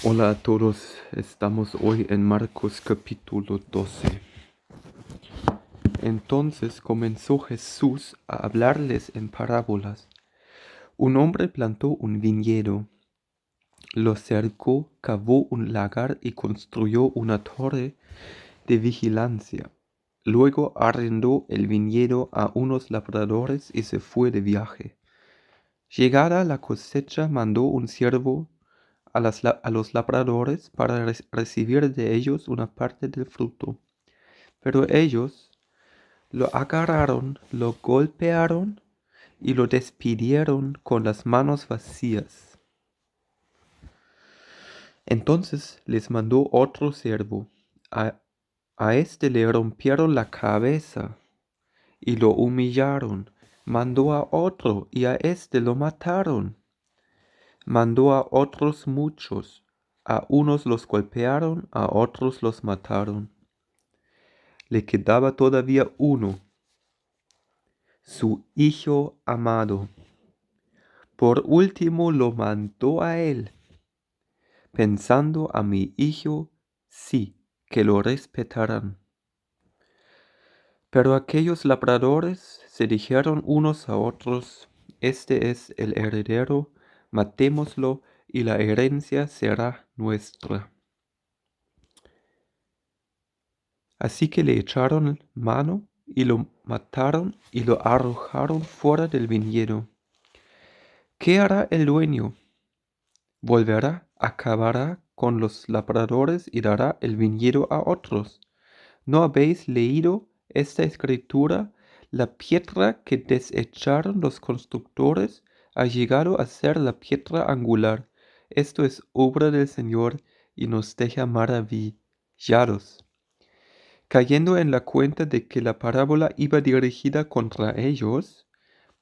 Hola a todos, estamos hoy en Marcos capítulo 12. Entonces comenzó Jesús a hablarles en parábolas. Un hombre plantó un viñedo, lo cercó, cavó un lagar y construyó una torre de vigilancia. Luego arrendó el viñedo a unos labradores y se fue de viaje. Llegada la cosecha, mandó un siervo a los labradores para recibir de ellos una parte del fruto. Pero ellos lo agarraron, lo golpearon y lo despidieron con las manos vacías. Entonces les mandó otro siervo. A, a éste le rompieron la cabeza y lo humillaron. Mandó a otro y a éste lo mataron. Mandó a otros muchos. A unos los golpearon, a otros los mataron. Le quedaba todavía uno, su hijo amado. Por último lo mandó a él, pensando: a mi hijo sí que lo respetarán. Pero aquellos labradores se dijeron unos a otros: este es el heredero, matémoslo y la herencia será nuestra. Así que le echaron mano y lo mataron y lo arrojaron fuera del viñedo. ¿Qué hará el dueño? Volverá, acabará con los labradores y dará el viñedo a otros. ¿No habéis leído esta escritura? La piedra que desecharon los constructores ha llegado a ser la piedra angular. Esto es obra del Señor y nos deja maravillados. Cayendo en la cuenta de que la parábola iba dirigida contra ellos,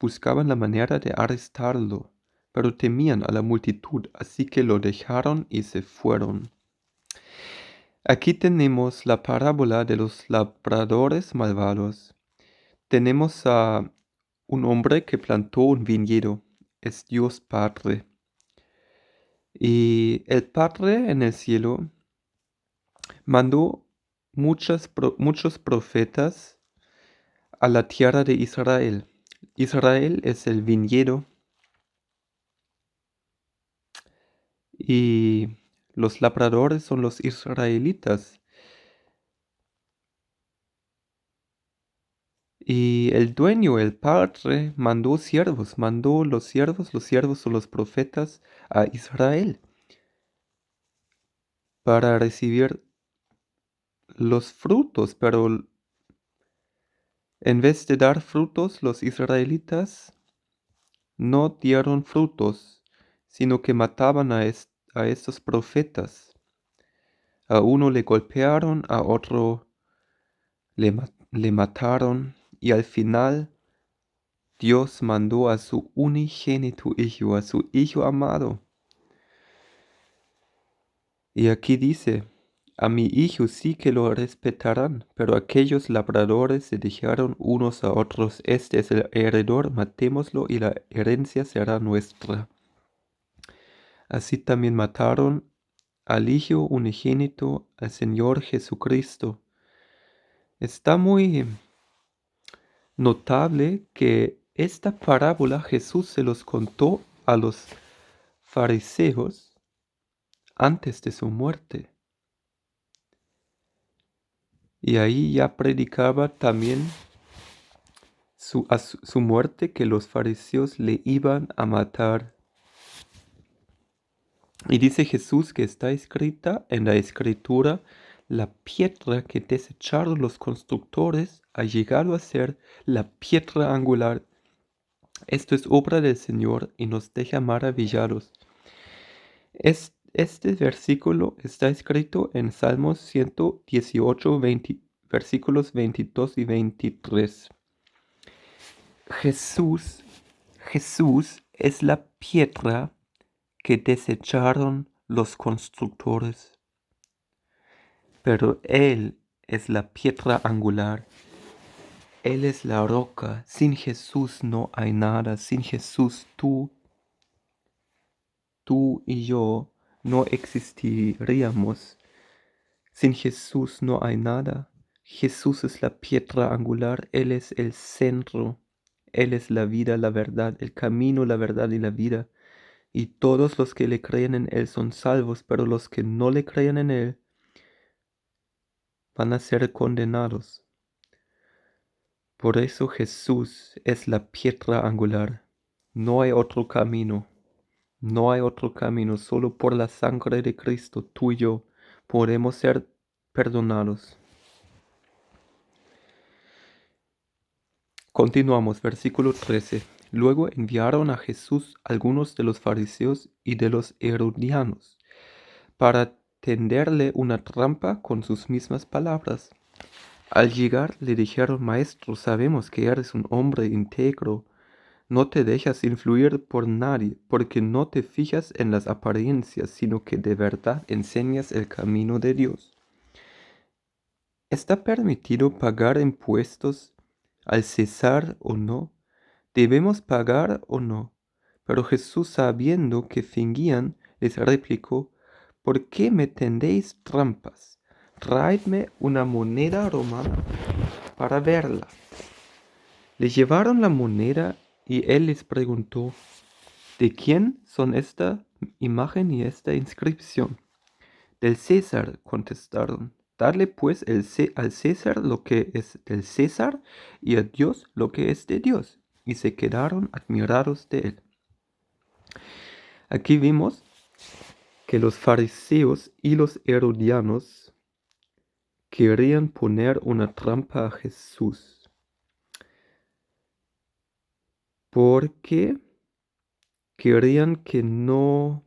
buscaban la manera de arrestarlo, pero temían a la multitud, así que lo dejaron y se fueron. Aquí tenemos la parábola de los labradores malvados. Tenemos a un hombre que plantó un viñedo, es Dios Padre. Y el Padre en el cielo mandó muchos profetas a la tierra de Israel. Israel es el viñedo y los labradores son los israelitas. Y el dueño, el padre, mandó siervos, mandó los siervos son los profetas a Israel para recibir los frutos, pero en vez de dar frutos, los israelitas no dieron frutos, sino que mataban a estos profetas. A uno le golpearon, a otro le mataron, y al final Dios mandó a su unigénito Hijo, a su Hijo amado. Y aquí dice: a mi hijo sí que lo respetarán. Pero aquellos labradores se dijeron unos a otros: este es el heredor, matémoslo y la herencia será nuestra. Así también mataron al Hijo unigénito, al Señor Jesucristo. Está muy notable que esta parábola Jesús se los contó a los fariseos antes de su muerte. Y ahí ya predicaba también su muerte, que los fariseos le iban a matar. Y dice Jesús que está escrita en la escritura: la piedra que desecharon los constructores ha llegado a ser la piedra angular. Esto es obra del Señor y nos deja maravillados. Este versículo está escrito en Salmos 118, versículos 22 y 23. Jesús es la piedra que desecharon los constructores, pero Él es la piedra angular. Él es la roca. Sin Jesús no hay nada. Sin Jesús tú y yo no existiríamos. Sin Jesús no hay nada. Jesús es la piedra angular, Él es el centro, Él es la vida, la verdad, el camino, la verdad y la vida. Y todos los que le creen en Él son salvos, pero los que no le creen en Él van a ser condenados. Por eso Jesús es la piedra angular. No hay otro camino. No hay otro camino. Solo por la sangre de Cristo, tú y yo, podemos ser perdonados. Continuamos, versículo 13. Luego enviaron a Jesús algunos de los fariseos y de los herodianos para tenderle una trampa con sus mismas palabras. Al llegar le dijeron: Maestro, sabemos que eres un hombre íntegro, no te dejas influir por nadie, porque no te fijas en las apariencias, sino que de verdad enseñas el camino de Dios. ¿Está permitido pagar impuestos al César o no? ¿Debemos pagar o no? Pero Jesús, sabiendo que fingían, les replicó: ¿Por qué me tendéis trampas? Traedme una moneda romana para verla. Le llevaron la moneda y él les preguntó: ¿De quién son esta imagen y esta inscripción? Del César, contestaron. Dadle pues al César lo que es del César y a Dios lo que es de Dios. Y se quedaron admirados de él. Aquí vimos que los fariseos y los herodianos querían poner una trampa a Jesús, porque querían que no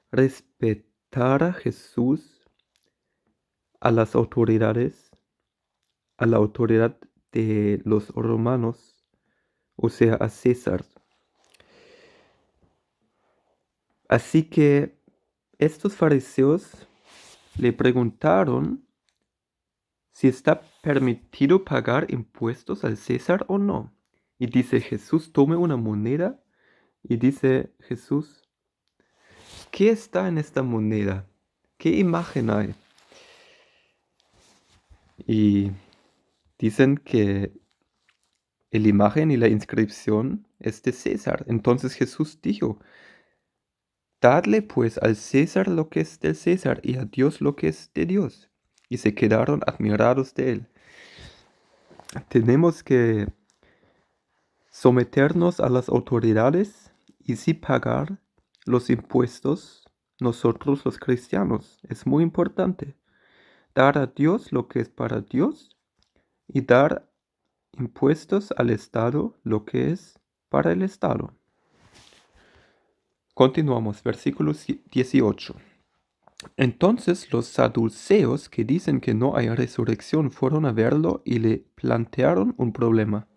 respetara Jesús a las autoridades, a la autoridad de los romanos, o sea, a César. Así que estos fariseos le preguntaron si está permitido pagar impuestos al César o no. Y dice Jesús: tome una moneda. Y dice Jesús: ¿qué está en esta moneda? ¿Qué imagen hay? Y dicen que la imagen y la inscripción es de César. Entonces Jesús dijo: dadle pues al César lo que es del César y a Dios lo que es de Dios. Y se quedaron admirados de él. Tenemos que someternos a las autoridades y sí pagar los impuestos nosotros los cristianos. Es muy importante dar a Dios lo que es para Dios y dar impuestos al Estado lo que es para el Estado. Continuamos, versículo 18. Entonces los saduceos, que dicen que no hay resurrección, fueron a verlo y le plantearon un problema.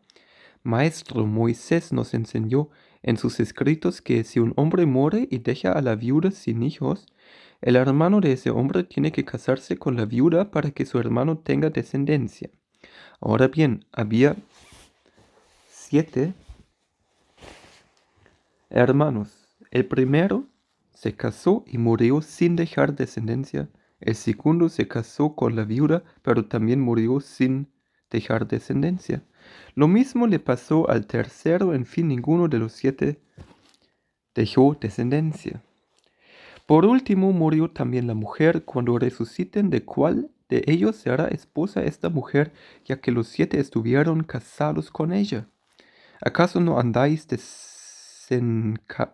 Maestro, Moisés nos enseñó en sus escritos que si un hombre muere y deja a la viuda sin hijos, el hermano de ese hombre tiene que casarse con la viuda para que su hermano tenga descendencia. Ahora bien, había 7 hermanos. El primero se casó y murió sin dejar descendencia. El segundo se casó con la viuda, pero también murió sin dejar descendencia. Lo mismo le pasó al tercero, en fin, ninguno de los 7 dejó descendencia. Por último murió también la mujer. Cuando resuciten, ¿de cuál de ellos será esposa esta mujer, ya que los 7 estuvieron casados con ella? ¿Acaso no andáis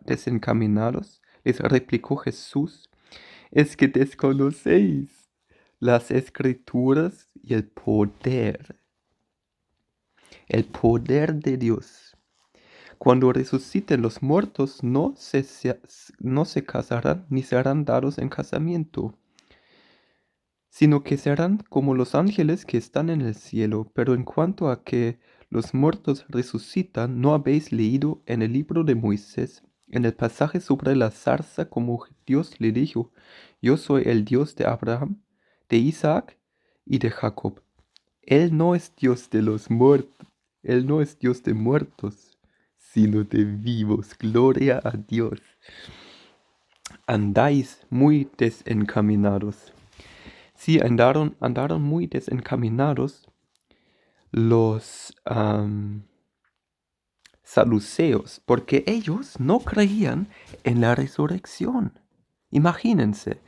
desencaminados? Les replicó Jesús. Es que desconocéis las escrituras y el poder de Dios. Cuando resuciten los muertos, no se casarán ni serán dados en casamiento, sino que serán como los ángeles que están en el cielo. Pero en cuanto a que los muertos resucitan, ¿no habéis leído en el libro de Moisés, en el pasaje sobre la zarza, como Dios le dijo: Yo soy el Dios de Abraham, de Isaac y de Jacob? Él no es Dios de los muertos, Él no es Dios de muertos, sino de vivos. Gloria a Dios. andáis muy desencaminados. Sí, andaron muy desencaminados los saduceos, porque ellos no creían en la resurrección. Imagínense.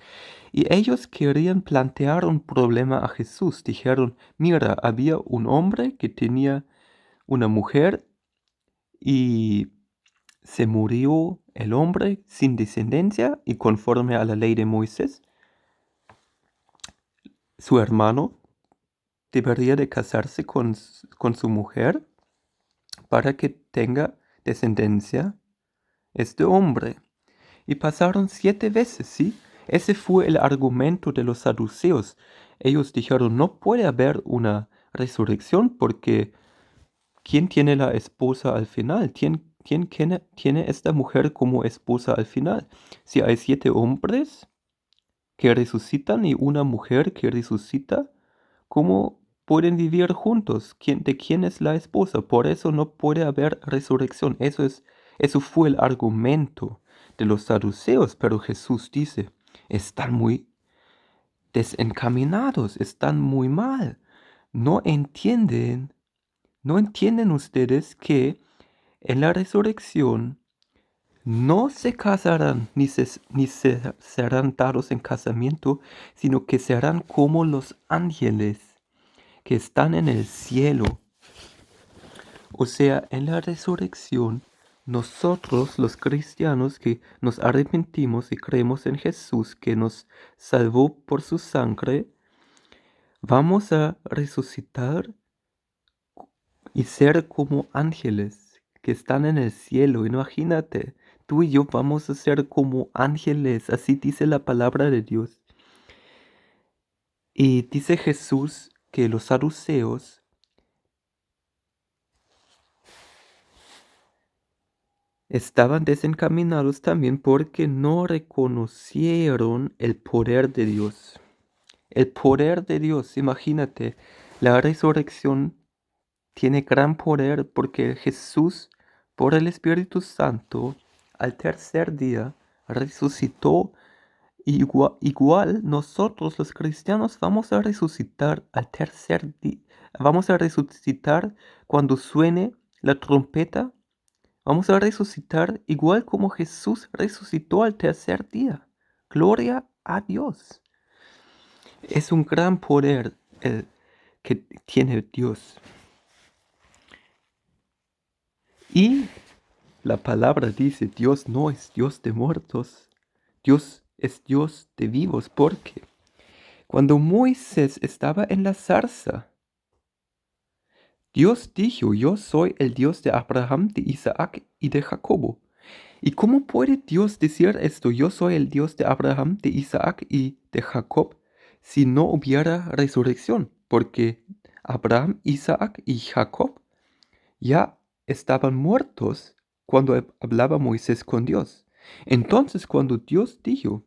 Y ellos querían plantear un problema a Jesús. Dijeron, mira, había un hombre que tenía una mujer y se murió el hombre sin descendencia y conforme a la ley de Moisés, su hermano debería de casarse con su mujer para que tenga descendencia este hombre. Y pasaron 7 veces, ¿sí? Ese fue el argumento de los saduceos. Ellos dijeron, no puede haber una resurrección porque ¿quién tiene la esposa al final? ¿Quién tiene esta mujer como esposa al final? Si hay 7 hombres que resucitan y una mujer que resucita, ¿cómo pueden vivir juntos? ¿De quién es la esposa? Por eso no puede haber resurrección. Eso fue el argumento de los saduceos, pero Jesús dice, están muy desencaminados, están muy mal. No entienden, no entienden ustedes que en la resurrección no se casarán ni se serán dados en casamiento, sino que serán como los ángeles que están en el cielo. O sea, en la resurrección, nosotros los cristianos que nos arrepentimos y creemos en Jesús, que nos salvó por su sangre, vamos a resucitar y ser como ángeles que están en el cielo. Imagínate, tú y yo vamos a ser como ángeles, así dice la palabra de Dios. Y dice Jesús que los saduceos estaban desencaminados también porque no reconocieron el poder de Dios. El poder de Dios, imagínate, la resurrección tiene gran poder porque Jesús, por el Espíritu Santo, al tercer día resucitó. Igual nosotros los cristianos vamos a resucitar al tercer día. Vamos a resucitar cuando suene la trompeta. Vamos a resucitar igual como Jesús resucitó al tercer día. Gloria a Dios. Es un gran poder el que tiene Dios. Y la palabra dice, Dios no es Dios de muertos. Dios es Dios de vivos. Porque cuando Moisés estaba en la zarza, Dios dijo, yo soy el Dios de Abraham, de Isaac y de Jacobo. ¿Y cómo puede Dios decir esto? Yo soy el Dios de Abraham, de Isaac y de Jacob, si no hubiera resurrección, porque Abraham, Isaac y Jacob ya estaban muertos cuando hablaba Moisés con Dios. Entonces, cuando Dios dijo,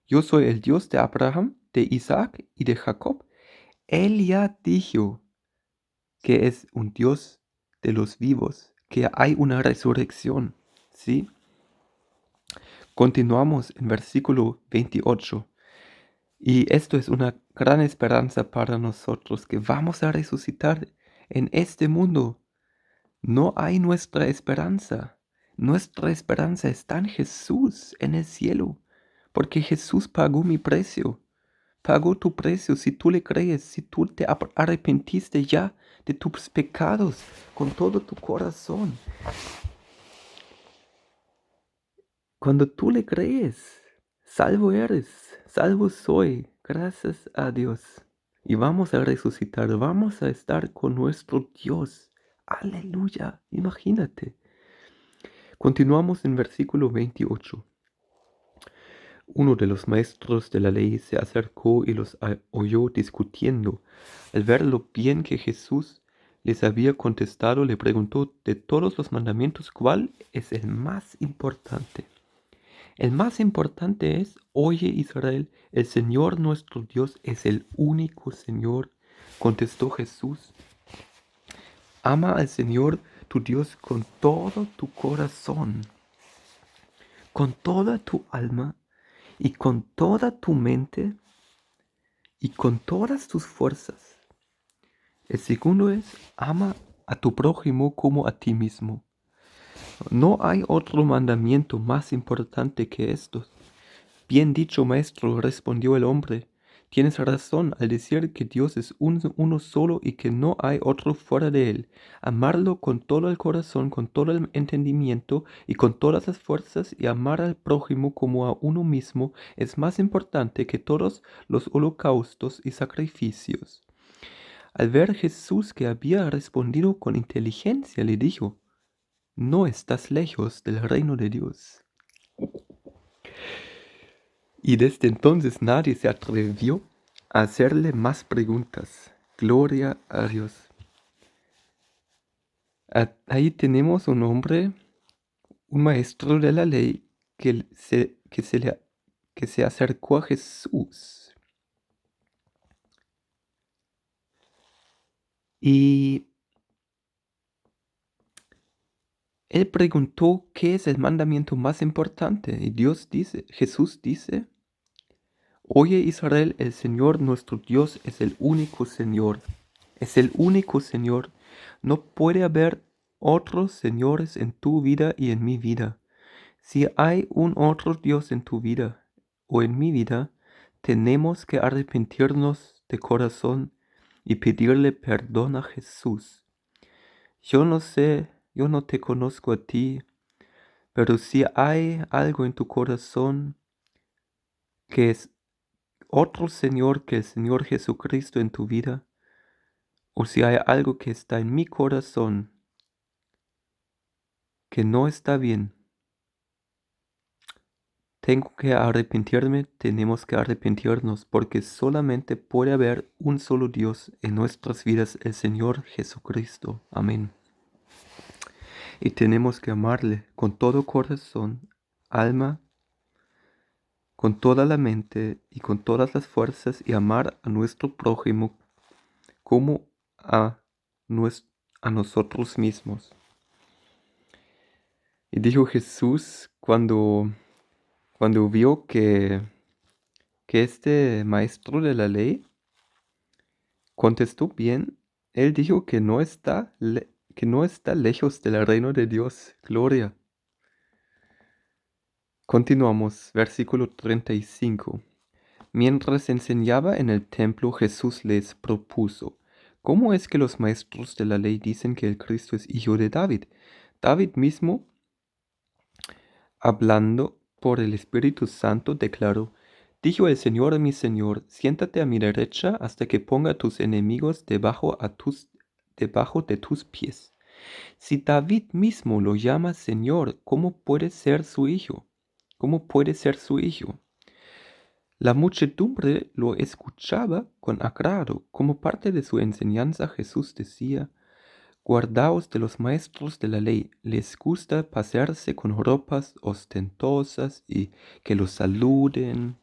yo soy el Dios de Abraham, de Isaac y de Jacob, Él ya dijo que es un Dios de los vivos, que hay una resurrección, ¿sí? Continuamos en versículo 28. Y esto es una gran esperanza para nosotros, que vamos a resucitar en este mundo. No hay nuestra esperanza. Nuestra esperanza está en Jesús, en el cielo, porque Jesús pagó mi precio. Pagó tu precio si tú le crees, si tú te arrepentiste ya de tus pecados con todo tu corazón. Cuando tú le crees, salvo eres, salvo soy, gracias a Dios. Y vamos a resucitar, vamos a estar con nuestro Dios. Aleluya, imagínate. Continuamos en versículo 28. Uno de los maestros de la ley se acercó y los oyó discutiendo. Al ver lo bien que Jesús les había contestado, le preguntó, de todos los mandamientos, ¿cuál es el más importante? El más importante es, oye Israel, el Señor nuestro Dios es el único Señor. Contestó Jesús, ama al Señor tu Dios con todo tu corazón, con toda tu alma, y con toda tu mente y con todas tus fuerzas. El segundo es, ama a tu prójimo como a ti mismo. No hay otro mandamiento más importante que estos. Bien dicho, maestro, respondió el hombre. Tienes razón al decir que Dios es uno solo y que no hay otro fuera de él. Amarlo con todo el corazón, con todo el entendimiento y con todas las fuerzas y amar al prójimo como a uno mismo es más importante que todos los holocaustos y sacrificios. Al ver Jesús que había respondido con inteligencia, le dijo, no estás lejos del reino de Dios. Y desde entonces nadie se atrevió a hacerle más preguntas. Gloria a Dios. Ahí tenemos un hombre, un maestro de la ley, que se acercó a Jesús. Y él preguntó qué es el mandamiento más importante. Y Jesús dice, oye Israel, el Señor nuestro Dios es el único Señor. Es el único Señor. No puede haber otros señores en tu vida y en mi vida. Si hay un otro Dios en tu vida o en mi vida, tenemos que arrepentirnos de corazón y pedirle perdón a Jesús. Yo no sé, yo no te conozco a ti, pero si hay algo en tu corazón que es otro Señor que el Señor Jesucristo en tu vida, o si hay algo que está en mi corazón que no está bien, tengo que arrepentirme, tenemos que arrepentirnos, porque solamente puede haber un solo Dios en nuestras vidas, el Señor Jesucristo. Amén. Y tenemos que amarle con todo corazón, alma, con toda la mente y con todas las fuerzas y amar a nuestro prójimo como a nosotros mismos. Y dijo Jesús cuando vio que este maestro de la ley contestó bien, él dijo que no está lejos del reino de Dios. Gloria. Continuamos, versículo 35. Mientras enseñaba en el templo, Jesús les propuso, ¿cómo es que los maestros de la ley dicen que el Cristo es hijo de David? David mismo, hablando por el Espíritu Santo, declaró, dijo el Señor a mi Señor, siéntate a mi derecha hasta que ponga a tus enemigos debajo de tus pies. Si David mismo lo llama Señor, ¿cómo puede ser su hijo? ¿Cómo puede ser su hijo? La muchedumbre lo escuchaba con agrado. Como parte de su enseñanza, Jesús decía, guardaos de los maestros de la ley. Les gusta pasearse con ropas ostentosas y que los saluden.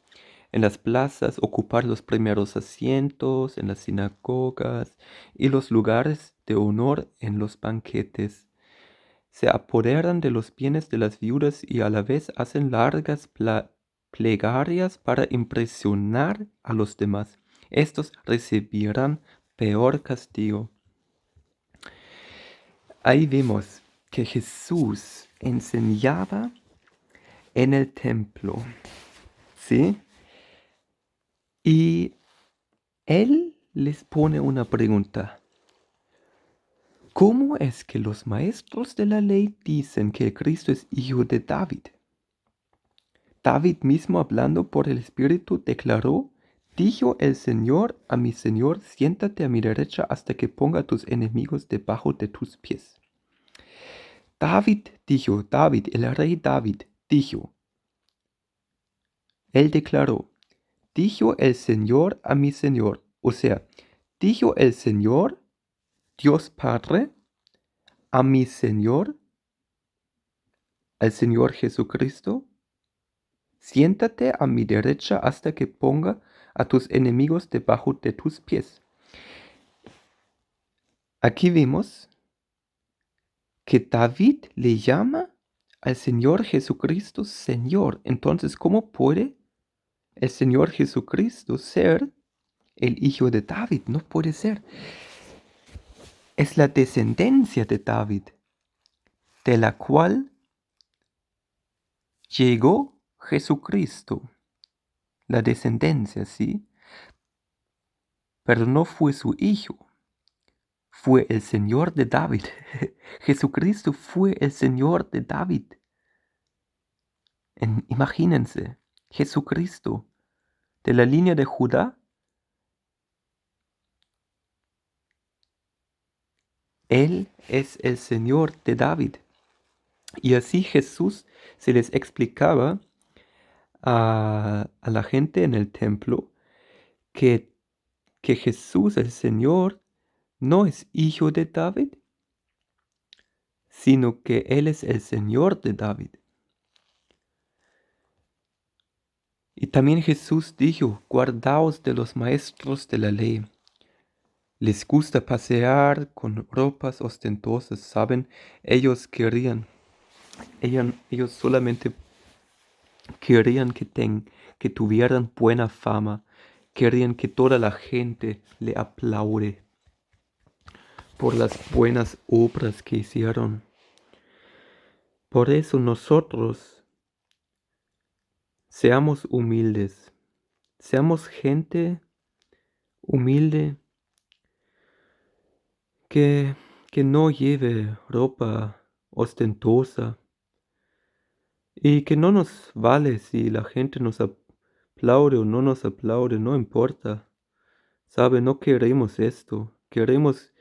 En las plazas, ocupar los primeros asientos en las sinagogas y los lugares de honor en los banquetes. Se apoderan de los bienes de las viudas y a la vez hacen largas plegarias para impresionar a los demás. Estos recibirán peor castigo. Ahí vemos que Jesús enseñaba en el templo, ¿sí? Y él les pone una pregunta. ¿Cómo es que los maestros de la ley dicen que Cristo es hijo de David? David mismo, hablando por el Espíritu, declaró, dijo el Señor a mi Señor, siéntate a mi derecha hasta que ponga a tus enemigos debajo de tus pies. David, el rey David, dijo, él declaró, dijo el Señor a mi Señor, o sea, dijo el Señor, Dios Padre, a mi Señor, al Señor Jesucristo, siéntate a mi derecha hasta que ponga a tus enemigos debajo de tus pies. Aquí vemos que David le llama al Señor Jesucristo Señor. Entonces, ¿cómo puede el Señor Jesucristo ser el hijo de David. No puede ser. Es la descendencia de David, de la cual llegó Jesucristo. La descendencia, ¿sí? Pero no fue su hijo. Fue el Señor de David. Jesucristo fue el Señor de David. Imagínense, Jesucristo de la línea de Judá, Él es el Señor de David. Y así Jesús se les explicaba a la gente en el templo que Jesús, el Señor, no es hijo de David, sino que Él es el Señor de David. Y también Jesús dijo, guardaos de los maestros de la ley. Les gusta pasear con ropas ostentosas, ¿saben? Ellos solamente querían que tuvieran buena fama, querían que toda la gente le aplaude por las buenas obras que hicieron. Por eso nosotros seamos humildes, seamos gente humilde que no lleve ropa ostentosa y que no nos vale si la gente nos aplaude o no nos aplaude, no importa. ¿Sabe? No queremos esto. Queremos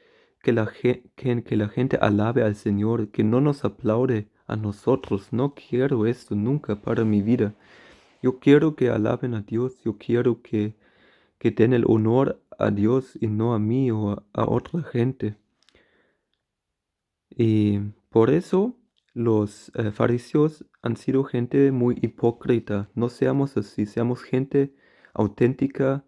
que que la gente alabe al Señor, que no nos aplaude a nosotros. No quiero esto nunca para mi vida. Yo quiero que alaben a Dios. Yo quiero que den el honor a Dios y no a mí o a otra gente. Y por eso los fariseos han sido gente muy hipócrita. No seamos así, seamos gente auténtica,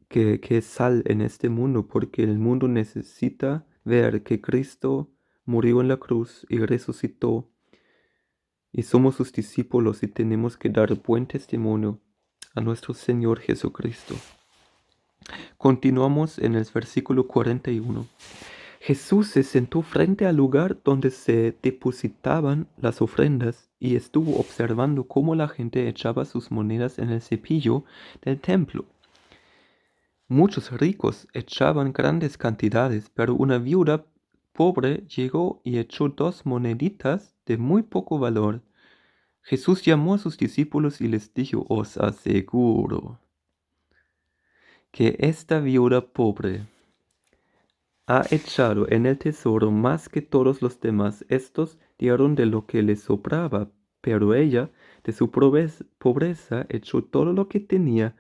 que es sal en este mundo, porque el mundo necesita ver que Cristo murió en la cruz y resucitó, y somos sus discípulos y tenemos que dar buen testimonio a nuestro Señor Jesucristo. Continuamos en el versículo 41. Jesús se sentó frente al lugar donde se depositaban las ofrendas y estuvo observando cómo la gente echaba sus monedas en el cepillo del templo. Muchos ricos echaban grandes cantidades, pero una viuda pobre llegó y echó 2 moneditas de muy poco valor. Jesús llamó a sus discípulos y les dijo, os aseguro que esta viuda pobre ha echado en el tesoro más que todos los demás. Estos dieron de lo que les sobraba, pero ella, de su pobreza, echó todo lo que tenía,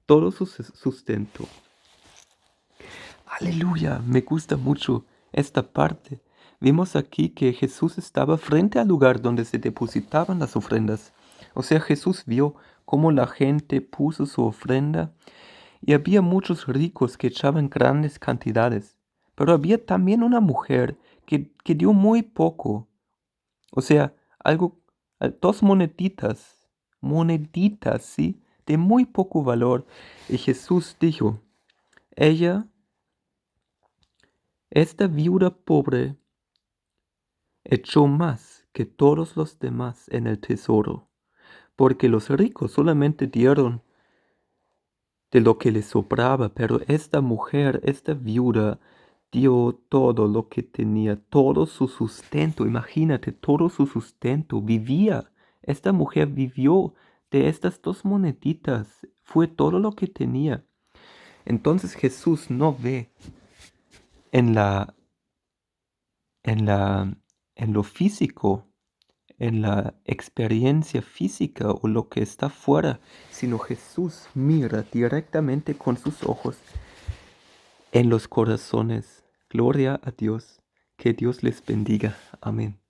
todo su sustento. Aleluya, me gusta mucho esta parte. Vimos aquí que Jesús estaba frente al lugar donde se depositaban las ofrendas. O sea, Jesús vio cómo la gente puso su ofrenda y había muchos ricos que echaban grandes cantidades. Pero había también una mujer que dio muy poco. O sea, 2 moneditas, ¿sí? De muy poco valor. Y Jesús dijo, esta viuda pobre echó más que todos los demás en el tesoro, porque los ricos solamente dieron de lo que les sobraba, pero esta mujer, esta viuda, dio todo lo que tenía, todo su sustento. Imagínate, todo su sustento. Esta mujer vivió de estas 2 moneditas. Fue todo lo que tenía. Entonces Jesús no ve en lo físico, en la experiencia física o lo que está fuera, sino Jesús mira directamente con sus ojos en los corazones. Gloria a Dios. Que Dios les bendiga. Amén.